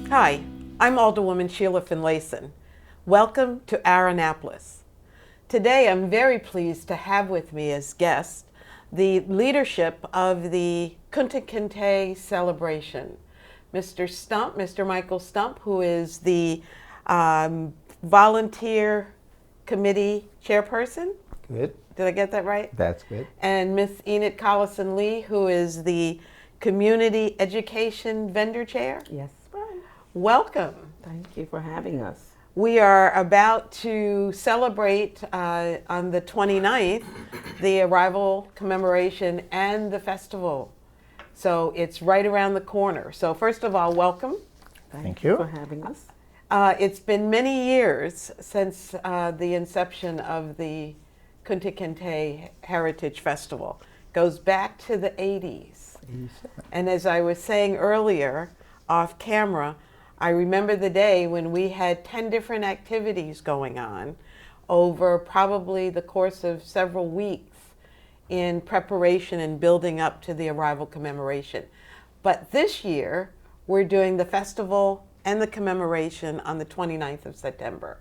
Hi, I'm Alderwoman Sheila Finlayson. Welcome to our Annapolis. Today I'm very pleased to have with me as guest the leadership of the Kunte Kinte celebration. Mr. Michael Stump, who is the volunteer committee chairperson. Good. Did I get that right? That's good. And Miss Enid Collison-Lee, who is the community education vendor chair. Yes, ma'am. Welcome. Thank you for having us. We are about to celebrate on the 29th the arrival commemoration and the festival. So it's right around the corner. So first of all, welcome. Thank you for having us. It's been many years since the inception of the Kunte Kinte Heritage Festival. Goes back to the 80s. 87. And as I was saying earlier, off camera, I remember the day when we had 10 different activities going on over probably the course of several weeks in preparation and building up to the arrival commemoration. But this year, we're doing the festival and the commemoration on the 29th of September.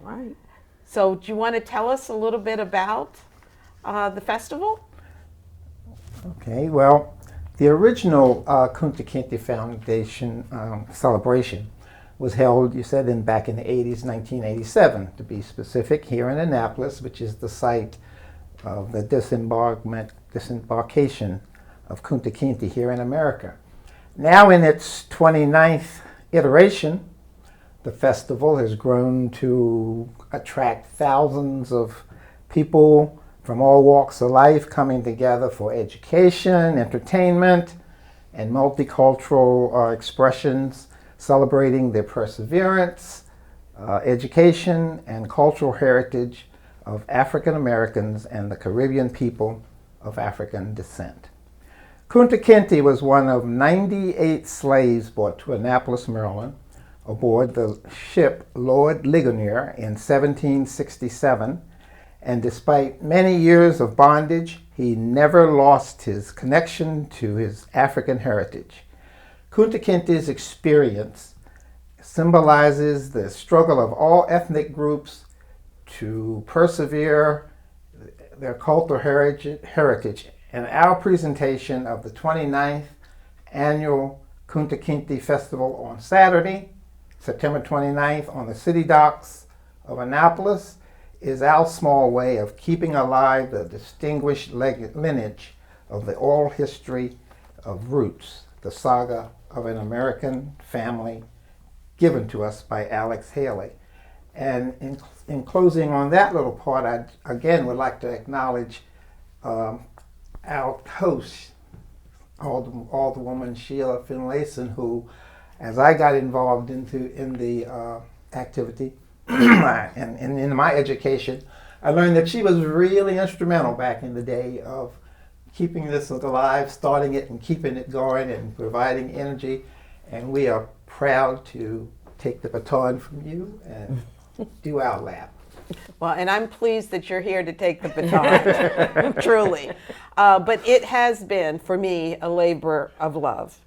Right. So do you want to tell us a little bit about the festival? Okay, well, the original Kunte Kinte Foundation celebration was held, you said, back in the 80s, 1987, to be specific, here in Annapolis, which is the site of the disembarkation of Kunte Kinte here in America. Now in its 29th iteration, the festival has grown to attract thousands of people from all walks of life coming together for education, entertainment, and multicultural expressions, celebrating the perseverance, education, and cultural heritage of African Americans and the Caribbean people of African descent. Kunte Kinte was one of 98 slaves brought to Annapolis, Maryland, aboard the ship Lord Ligonier in 1767, and despite many years of bondage, he never lost his connection to his African heritage. Kunte Kinte's experience symbolizes the struggle of all ethnic groups to persevere their cultural heritage. And our presentation of the 29th annual Kunte Kinte Festival on Saturday, September 29th, on the city docks of Annapolis, is our small way of keeping alive the distinguished lineage of the oral history of roots, the saga of an American family given to us by Alex Haley. And in closing on that little part, I again would like to acknowledge our host, Alderwoman Sheila Finlayson, who, as I got involved in the activity and in my education, I learned that she was really instrumental back in the day of keeping this alive, starting it and keeping it going and providing energy. And we are proud to take the baton from you and do our lab. Well, and I'm pleased that you're here to take the baton, truly. But it has been, for me, a labor of love.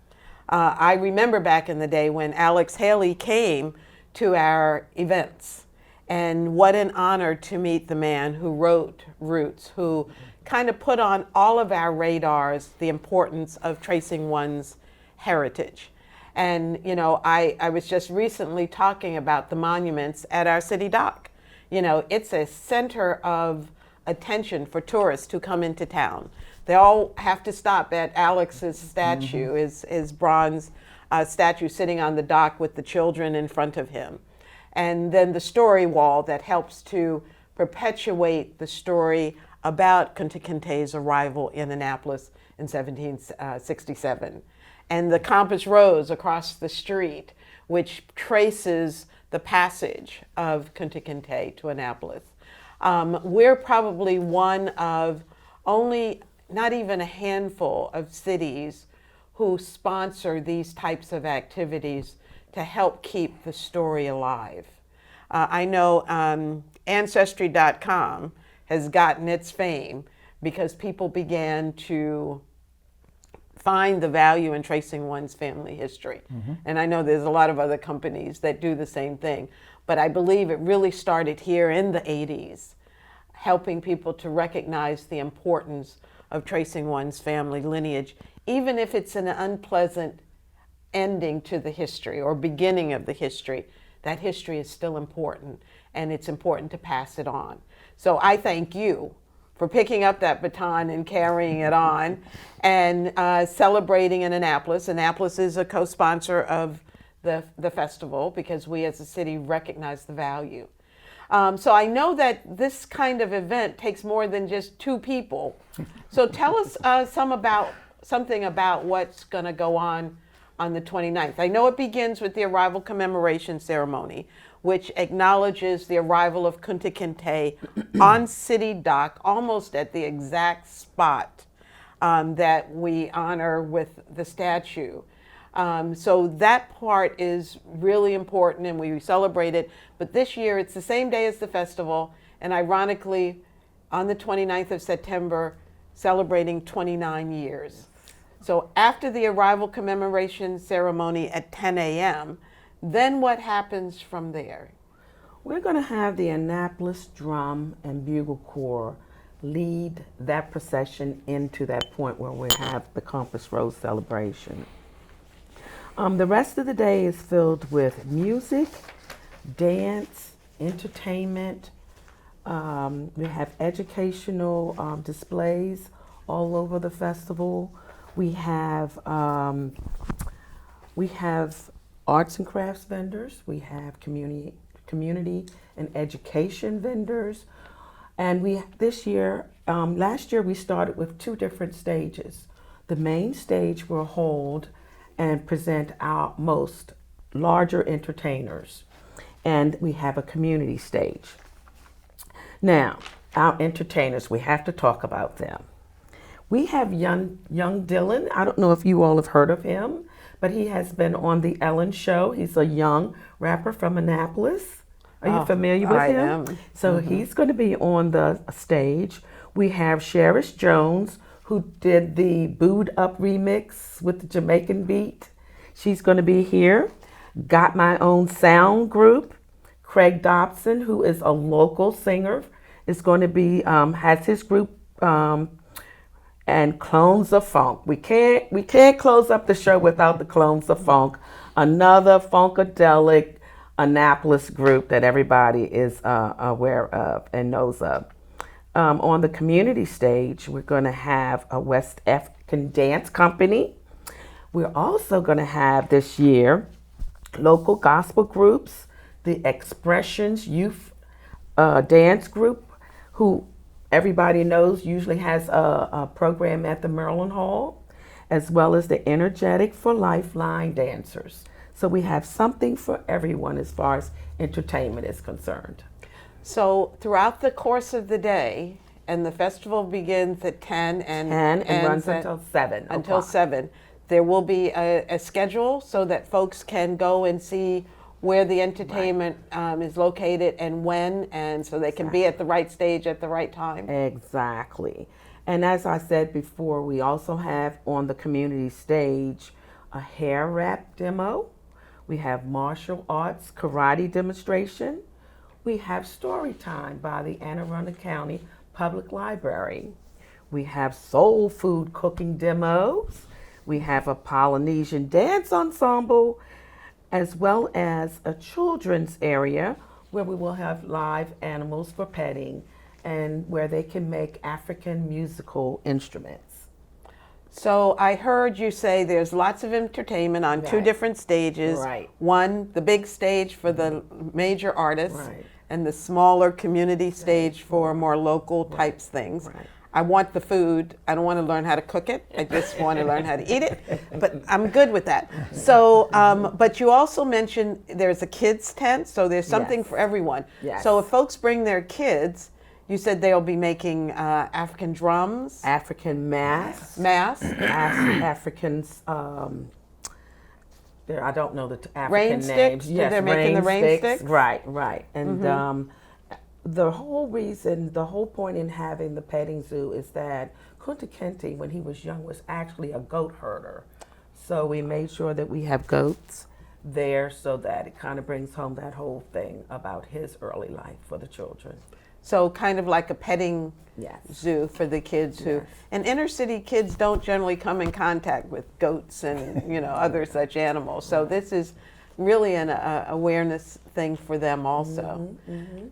I remember back in the day when Alex Haley came to our events, and what an honor to meet the man who wrote Roots, who kind of put on all of our radars the importance of tracing one's heritage. And, you know, I was just recently talking about the monuments at our city dock. You know, it's a center of attention for tourists who come into town. They all have to stop at Alex's statue, his bronze statue sitting on the dock with the children in front of him. And then the story wall that helps to perpetuate the story about Kunte Kinte's arrival in Annapolis in 1767. And the Compass Rose across the street, which traces the passage of Kunte Kinte to Annapolis. We're probably one of only not even a handful of cities who sponsor these types of activities to help keep the story alive. I know Ancestry.com has gotten its fame because people began to find the value in tracing one's family history. And I know there's a lot of other companies that do the same thing, but I believe it really started here in the 80s, helping people to recognize the importance of tracing one's family lineage, even if it's an unpleasant ending to the history or beginning of the history. That history is still important, and it's important to pass it on. So I thank you for picking up that baton and carrying it on and celebrating in Annapolis. Annapolis is a co-sponsor of the festival because we as a city recognize the value. So I know that this kind of event takes more than just two people. So tell us something about what's going to go on the 29th. I know it begins with the arrival commemoration ceremony, which acknowledges the arrival of Kunte Kinte on City Dock, almost at the exact spot that we honor with the statue. So that part is really important, and we celebrate it. But this year, it's the same day as the festival, and ironically, on the 29th of September, celebrating 29 years. So after the arrival commemoration ceremony at 10 a.m., then what happens from there? We're going to have the Annapolis Drum and Bugle Corps lead that procession into that point where we have the Compass Rose celebration. The rest of the day is filled with music, dance, entertainment. We have educational displays all over the festival. We have arts and crafts vendors. We have community and education vendors. And last year we started with two different stages. The main stage will hold and present our most larger entertainers. And we have a community stage. Now, our entertainers, we have to talk about them. We have young Dylan. I don't know if you all have heard of him, but he has been on the Ellen Show. He's a young rapper from Annapolis. Are you familiar with him? I am. So he's going to be on the stage. We have Sherish Jones, who did the Booed Up remix with the Jamaican beat. She's going to be here. Got My Own Sound Group. Craig Dobson, who is a local singer, is going to be has his group. And Clones of Funk. We can't close up the show without the Clones of Funk, another funkadelic Annapolis group that everybody is aware of and knows of. On the community stage, we're going to have a West African dance company. We're also going to have this year local gospel groups, the Expressions Youth Dance Group, who everybody knows usually has a program at the Maryland Hall, as well as the Energetic for Lifeline dancers. So we have something for everyone as far as entertainment is concerned. So throughout the course of the day, and the festival begins at 10 and runs until 7. Until 7. There will be a schedule so that folks can go and see where the entertainment is located and when, and so they can be at the right stage at the right time. Exactly. And as I said before, we also have on the community stage a hair wrap demo. We have martial arts karate demonstration. We have story time by the Anne Arundel County Public Library. We have soul food cooking demos. We have a Polynesian dance ensemble, as well as a children's area where we will have live animals for petting and where they can make African musical instruments. So I heard you say there's lots of entertainment on two different stages. Right. One, the big stage for the major artists, Right. and the smaller community stage for more local types things. Right. I want the food. I don't want to learn how to cook it. I just want to learn how to eat it. But I'm good with that. So, but you also mentioned there's a kids tent, so there's something Yes. for everyone. Yes. So if folks bring their kids, you said they'll be making African drums, African masks, Africans. I don't know the African Rain names. sticks? Yes, They're making the rain sticks? Right. And the whole reason, the whole point in having the petting zoo is that Kunte Kinte, when he was young, was actually a goat herder. So we made sure that we have goats there so that it kind of brings home that whole thing about his early life for the children. So kind of like a petting Yes. zoo for the kids who, Yes. and inner city kids don't generally come in contact with goats and other such animals. So this is really an awareness thing for them also.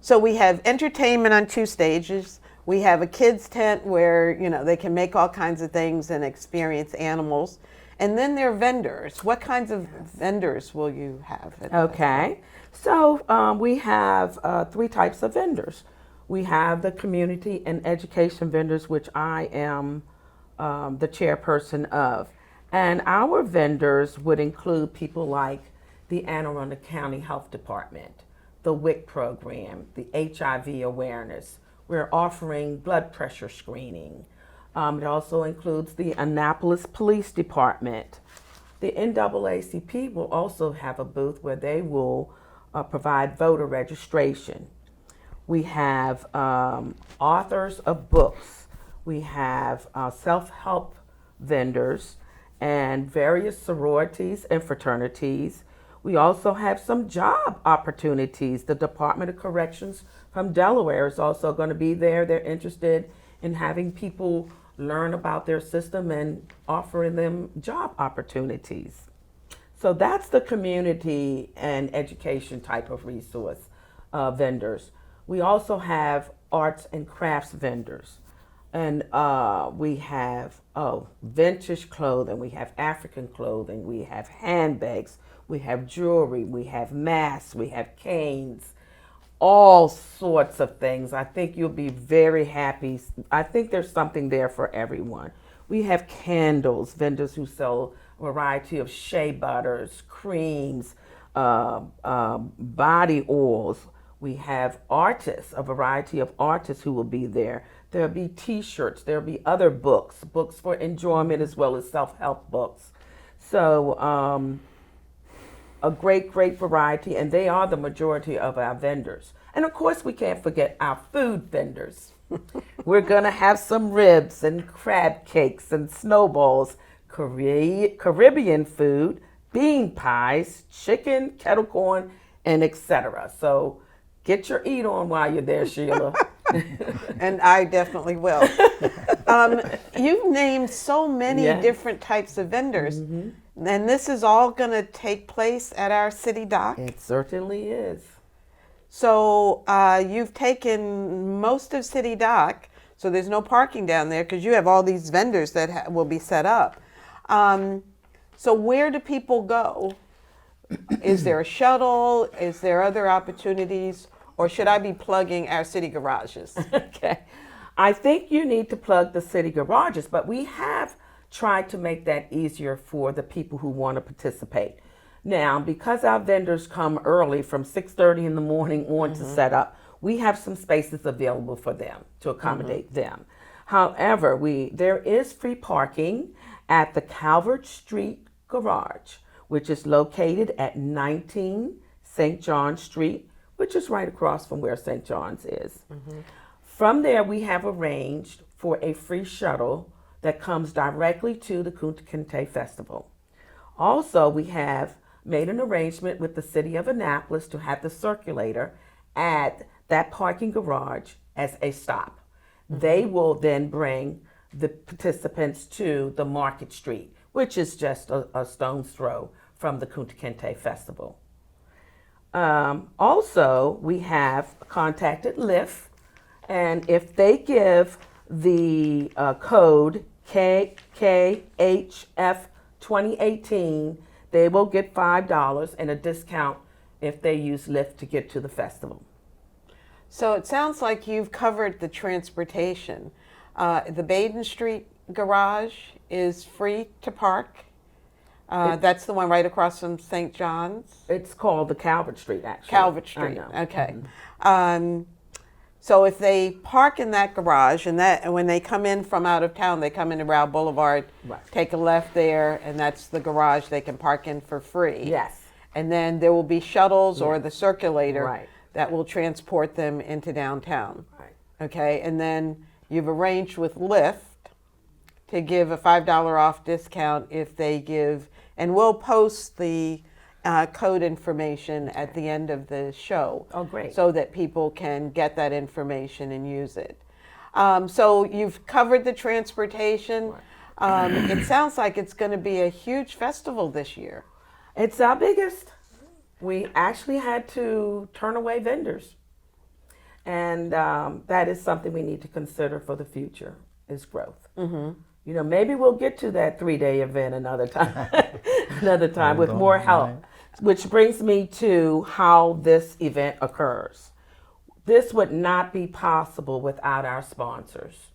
So we have entertainment on 2 stages. We have a kids tent where they can make all kinds of things and experience animals. And then there are vendors. What kinds of vendors will you have? Okay, so we have 3 types of vendors. We have the community and education vendors, which I am the chairperson of. And our vendors would include people like the Anne Arundel County Health Department, the WIC program, the HIV awareness. We're offering blood pressure screening. It also includes the Annapolis Police Department. The NAACP will also have a booth where they will provide voter registration. We have authors of books. We have self-help vendors and various sororities and fraternities. We also have some job opportunities. The Department of Corrections from Delaware is also going to be there. They're interested in having people learn about their system and offering them job opportunities. So that's the community and education type of resource vendors. We also have arts and crafts vendors. And we have vintage clothing, we have African clothing, we have handbags, we have jewelry, we have masks, we have canes, all sorts of things. I think you'll be very happy. I think there's something there for everyone. We have candles, vendors who sell a variety of shea butters, creams, body oils. We have artists, a variety of artists who will be there. There'll be t-shirts, there'll be other books for enjoyment as well as self-help books. So a great variety, and they are the majority of our vendors. And of course, we can't forget our food vendors. We're gonna have some ribs and crab cakes and snowballs, Caribbean food, bean pies, chicken, kettle corn, and etc. So get your eat on while you're there, Sheila. And I definitely will. You've named so many different types of vendors, and this is all going to take place at our city dock? It certainly is. So you've taken most of city dock, so there's no parking down there because you have all these vendors that will be set up. So where do people go? Is there a shuttle? Is there other opportunities? Or should I be plugging our city garages? Okay. I think you need to plug the city garages, but we have tried to make that easier for the people who want to participate. Now, because our vendors come early from 6:30 in the morning on to set up, we have some spaces available for them to accommodate them. However, there is free parking at the Calvert Street Garage, which is located at 19 St. John Street, which is right across from where St. John's is. From there, we have arranged for a free shuttle that comes directly to the Kunte Kinte Festival. Also, we have made an arrangement with the city of Annapolis to have the circulator at that parking garage as a stop. They will then bring the participants to the Market Street, which is just a stone's throw from the Kunte Kinte Festival. Also, we have contacted Lyft, and if they give the code KKHF 2018, they will get $5 and a discount if they use Lyft to get to the festival. So it sounds like you've covered the transportation. The Baden Street garage is free to park. That's the one right across from St. John's. It's called the Calvert Street, actually. Calvert Street. I know. Okay. So if they park in that garage, and when they come in from out of town, they come into Rao Boulevard, Right. take a left there, and that's the garage they can park in for free. Yes. And then there will be shuttles or the circulator Right. that will transport them into downtown. Right. Okay, and then you've arranged with Lyft to give a $5 off discount if they give, and we'll post the code information at the end of the show. Oh, great. So that people can get that information and use it. So you've covered the transportation. It sounds like it's going to be a huge festival this year. It's our biggest. We actually had to turn away vendors. And that is something we need to consider for the future, is growth. Mm-hmm. You know, maybe we'll get to that 3-day event another time, with more help. Which brings me to how this event occurs. This would not be possible without our sponsors.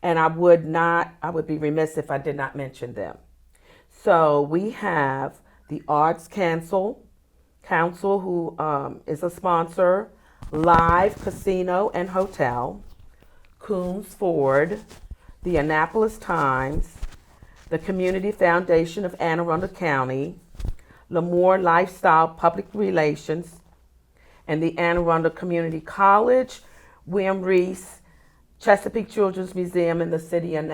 And I would be remiss if I did not mention them. So we have the Arts Council, who is a sponsor, Live Casino and Hotel, Coombs Ford, the Annapolis Times, the Community Foundation of Anne Arundel County, Lemoore Lifestyle Public Relations, and the Anne Arundel Community College, William Reese, Chesapeake Children's Museum, and the City of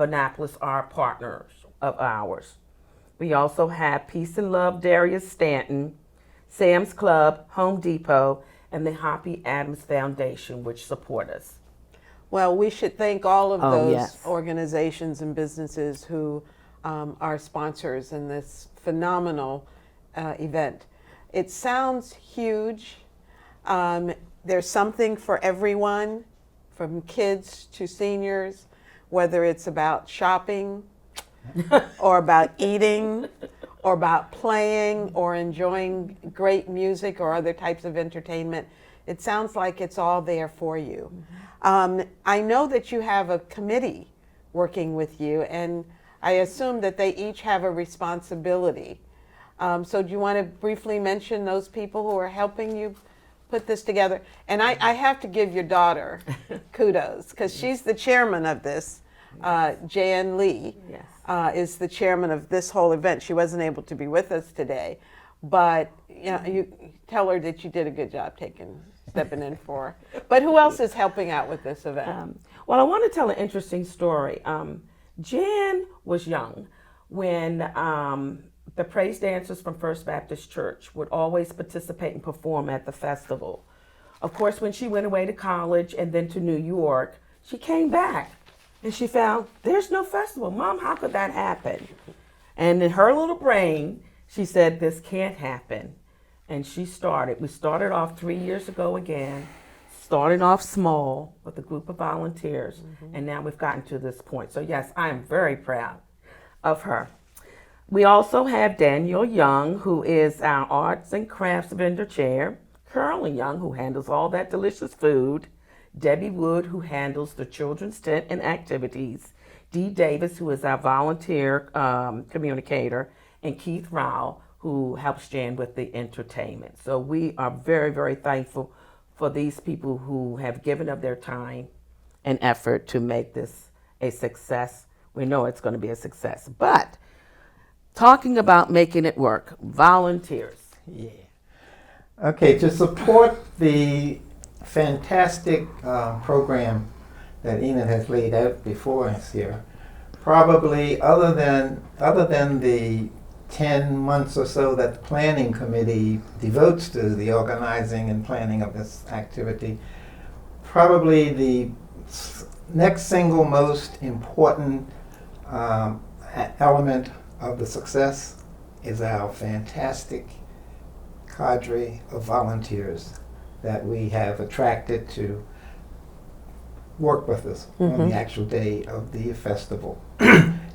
Annapolis are partners of ours. We also have Peace and Love Darius Stanton, Sam's Club, Home Depot, and the Hoppy Adams Foundation, which support us. Well, we should thank all of those yes. organizations and businesses who are sponsors in this phenomenal event. It sounds huge. There's something for everyone, from kids to seniors, whether it's about shopping or about eating or about playing or enjoying great music or other types of entertainment. It sounds like it's all there for you. I know that you have a committee working with you, and I assume that they each have a responsibility. So do you want to briefly mention those people who are helping you put this together? And I have to give your daughter kudos, because she's the chairman of this. Jan Lee is the chairman of this whole event. She wasn't able to be with us today, but you tell her that you did a good job stepping in for her. But who else is helping out with this event? Well, I want to tell an interesting story. Jan was young when the praise dancers from First Baptist Church would always participate and perform at the festival. Of course, when she went away to college and then to New York, she came back and she found there's no festival. Mom, how could that happen? And in her little brain, she said, this can't happen. And we started off 3 years ago again, started off small with a group of volunteers, and now we've gotten to this point. So yes, I am very proud of her. We also have Daniel Young, who is our arts and crafts vendor chair, Carolyn Young, who handles all that delicious food, Debbie Wood, who handles the children's tent and activities, Dee Davis, who is our volunteer communicator, and Keith Rao, who helps Jan with the entertainment. So we are very, very thankful for these people who have given up their time and effort to make this a success. We know it's going to be a success. But talking about making it work, volunteers. Yeah. Okay, to support the fantastic program that Enid has laid out before us here, probably other than the 10 months or so that the planning committee devotes to the organizing and planning of this activity, probably the next single most important element of the success is our fantastic cadre of volunteers that we have attracted to work with us on the actual day of the festival.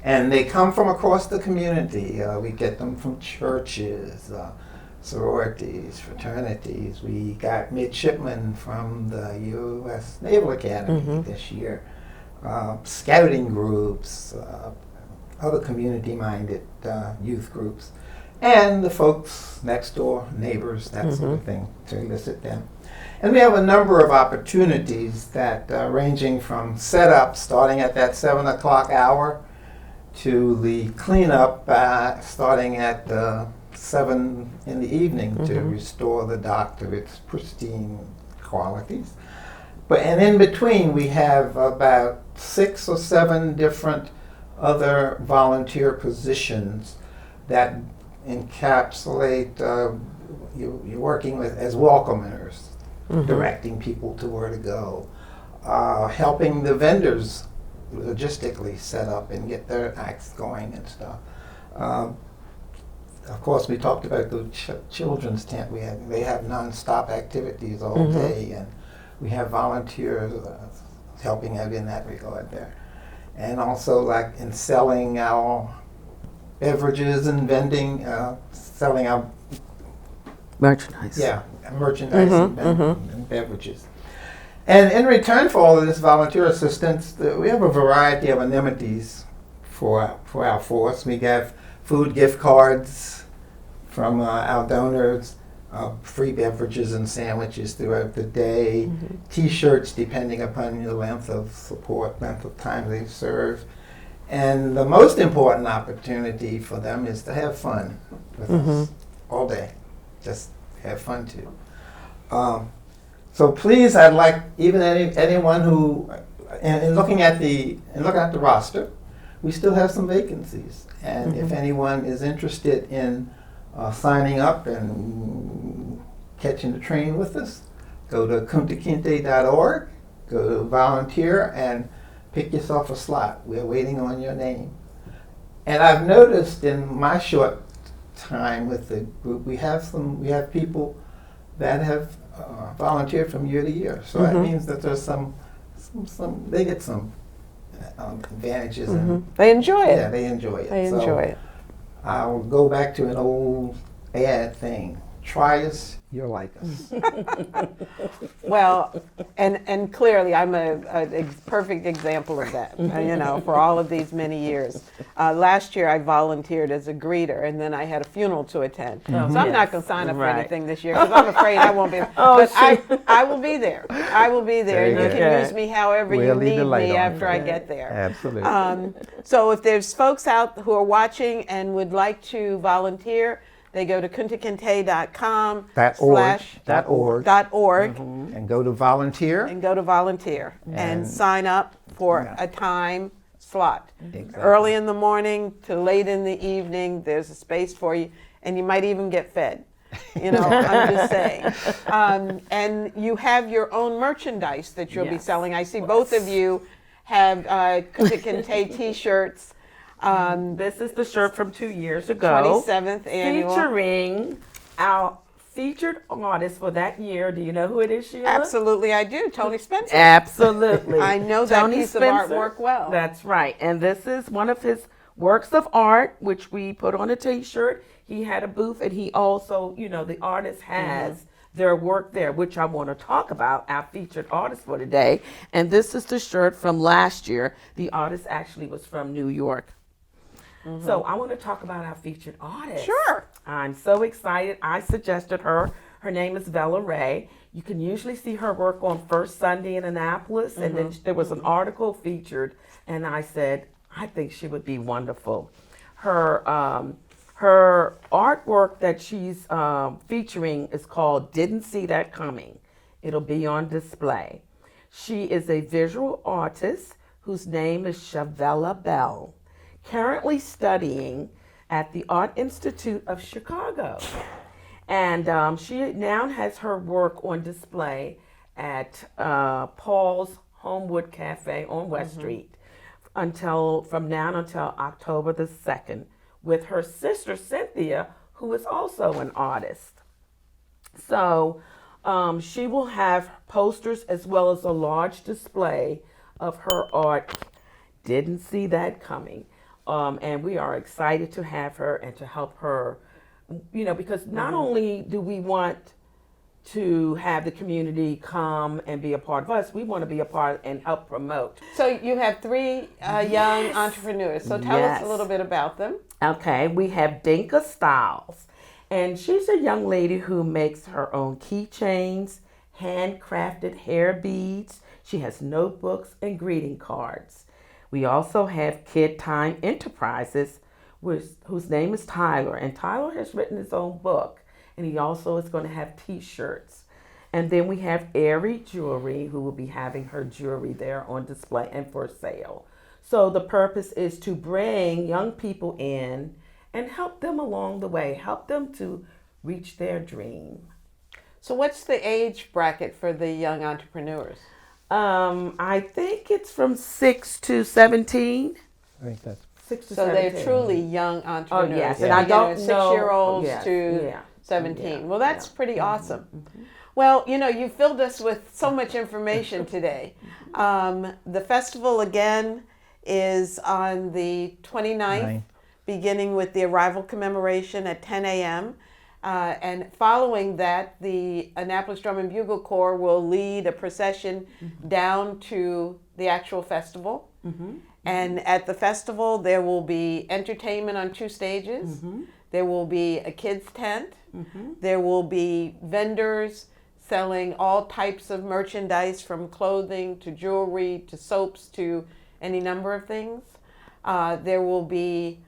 And they come from across the community. We get them from churches, sororities, fraternities. We got midshipmen from the U.S. Naval Academy this year, scouting groups, other community-minded youth groups, and the folks next door, neighbors, that sort of thing, to elicit them. And we have a number of opportunities that ranging from setup, starting at that 7 o'clock hour, to the cleanup starting at 7 in the evening to restore the dock to its pristine qualities. And in between, we have about 6 or 7 different other volunteer positions that encapsulate you're working with as welcomers, directing people to where to go, helping the vendors logistically set up and get their acts going and stuff. Of course, we talked about the children's tent. They have nonstop activities all day, and we have volunteers helping out in that regard there. And also, like in selling our beverages and vending, selling our Merchandise. merchandise and beverages. And in return for all of this volunteer assistance, we have a variety of amenities for our force. We have food gift cards from our donors, free beverages and sandwiches throughout the day, T-shirts depending upon the length of support, length of time they serve. And the most important opportunity for them is to have fun with us all day. Just have fun too. So please, I'd like even anyone who, in looking at the roster, we still have some vacancies. And if anyone is interested in signing up and catching the train with us, go to kuntekinte.org, go to volunteer, and pick yourself a slot. We're waiting on your name. And I've noticed in my short time with the group, we have people that have volunteered from year to year. So that means that there's they get some advantages. And They enjoy it. yeah, they enjoy it. They enjoy it. I'll go back to an old ad thing. Try us, you'll like us. Well, and clearly I'm a perfect example of that, for all of these many years. Last year I volunteered as a greeter, and then I had a funeral to attend. So I'm not going to sign up for anything this year because I'm afraid I won't be. But I will be there. I will be there. And you can use me however We'll you leave need the light me on. after I get there. Absolutely. So if there's folks out who are watching and would like to volunteer, they go to kuntekinte.com .org. And go to volunteer. and go to volunteer and sign up for a time slot. Exactly. Early in the morning to late in the evening, there's a space for you, and you might even get fed. I'm just saying. And you have your own merchandise that you'll be selling. I see both of you have Kunte Kinte t-shirts. This is the shirt from 2 years ago. 27th annual. Featuring our featured artist for that year. Do you know who it is, Sheila? Absolutely, I do. Tony Spencer. Absolutely. I know that Tony piece of Spencer. artwork well. That's right. And this is one of his works of art, which we put on a t-shirt. He had a booth, and he also, the artist has their work there, which I want to talk about, our featured artist for today. And this is the shirt from last year. The artist actually was from New York. So I want to talk about our featured artist. Sure. I'm so excited. I suggested her. Her name is Bella Ray. You can usually see her work on First Sunday in Annapolis. And then there was an article featured, and I said, I think she would be wonderful. Her artwork that she's featuring is called Didn't See That Coming. It'll be on display. She is a visual artist whose name is Shavella Bell, currently studying at the Art Institute of Chicago. And she now has her work on display at Paul's Homewood Cafe on West Street from now until October the 2nd, with her sister Cynthia, who is also an artist. So she will have posters as well as a large display of her art. Didn't see that coming. And we are excited to have her and to help her, because not only do we want to have the community come and be a part of us, we want to be a part and help promote. So you have 3 young entrepreneurs. So tell us a little bit about them. Okay, we have Dinka Styles, and she's a young lady who makes her own keychains, handcrafted hair beads. She has notebooks and greeting cards. We also have Kid Time Enterprises, whose name is Tyler. And Tyler has written his own book. And he also is going to have T-shirts. And then we have Airy Jewelry, who will be having her jewelry there on display and for sale. So the purpose is to bring young people in and help them along the way, help them to reach their dream. So what's the age bracket for the young entrepreneurs? I think it's from 6 to 17. I think that's 6 to So 17. they're truly young entrepreneurs. Oh, yes. And I don't know. 6-year-olds Yes. to Yeah. 17. Yeah. Well, that's Yeah. pretty awesome. Well, you filled us with so much information today. The festival, again, is on the 29th, beginning with the arrival commemoration at 10 a.m. And following that, the Annapolis Drum and Bugle Corps will lead a procession down to the actual festival. And at the festival, there will be entertainment on 2 stages. There will be a kids' tent. There will be vendors selling all types of merchandise, from clothing to jewelry to soaps to any number of things. There will be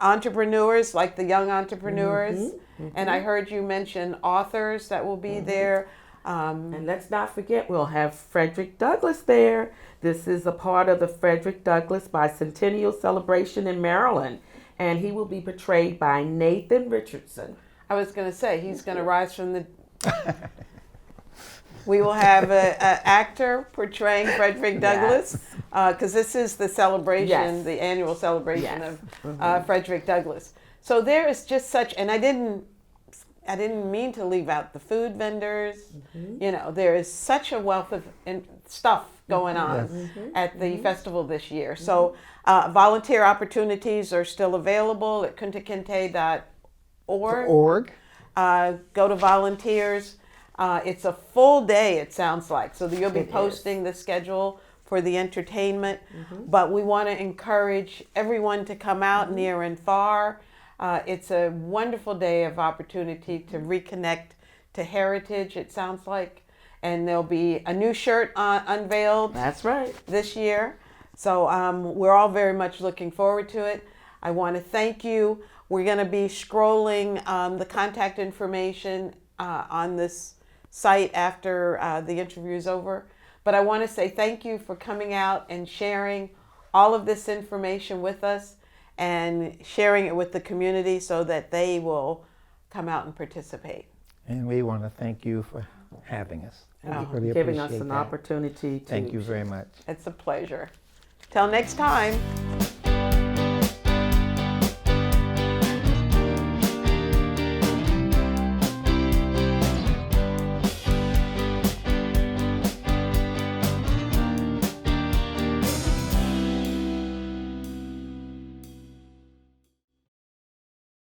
entrepreneurs, like the young entrepreneurs. And I heard you mention authors that will be there. And let's not forget, we'll have Frederick Douglass there. This is a part of the Frederick Douglass Bicentennial Celebration in Maryland. And he will be portrayed by Nathan Richardson. I was going to say, he's going to rise from the... We will have an actor portraying Frederick Douglass, because this is the celebration, the annual celebration of Frederick Douglass. So there is just such, and I didn't mean to leave out the food vendors. There is such a wealth of stuff going on at the festival this year. So volunteer opportunities are still available at kuntekinte.org. Go to volunteers. It's a full day, it sounds like. So you'll be posting the schedule for the entertainment. But we want to encourage everyone to come out near and far. It's a wonderful day of opportunity to reconnect to heritage, it sounds like. And there'll be a new shirt unveiled. That's right. This year. So we're all very much looking forward to it. I want to thank you. We're going to be scrolling the contact information on this site after the interview is over. But I want to say thank you for coming out and sharing all of this information with us and sharing it with the community so that they will come out and participate. And we want to thank you for having us. Really Giving us appreciate an that. opportunity to... Thank you very much. It's a pleasure. Till next time.